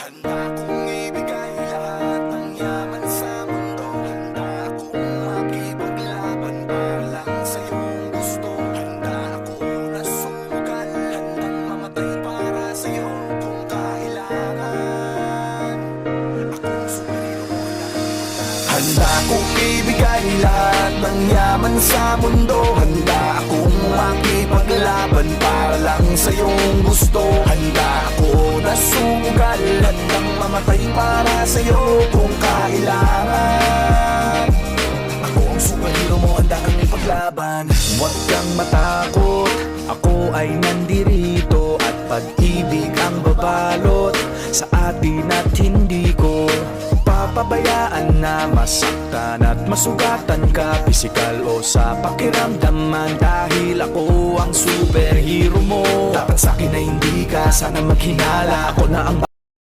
Handa kong ibigay lahat ng yaman sa mundo. Handa akong makipaglaban para lang sa iyong gusto. Handa akong nasugal, handang mamatay para sa iyo kung kailangan. Akong superhero mo na. Handa kong ibigay lahat ng yaman sa mundo. Handa akong makipaglaban para lang sa iyong gusto. Handa ako nasugal, handang mamatay para sa iyo kung kailangan. Ako ang superhero mo, handa kang ipaglaban. Huwag kang matakot, ako ay nandirito. At pag-ibig ang babalot sa atin at hindi ko papabayaan na masaktan at masugatan ka, pisikal o sa pakiramdaman. Dahil ako ang superhero mo, dapat sa'kin na hindi ka sana maghinala. Ako na ang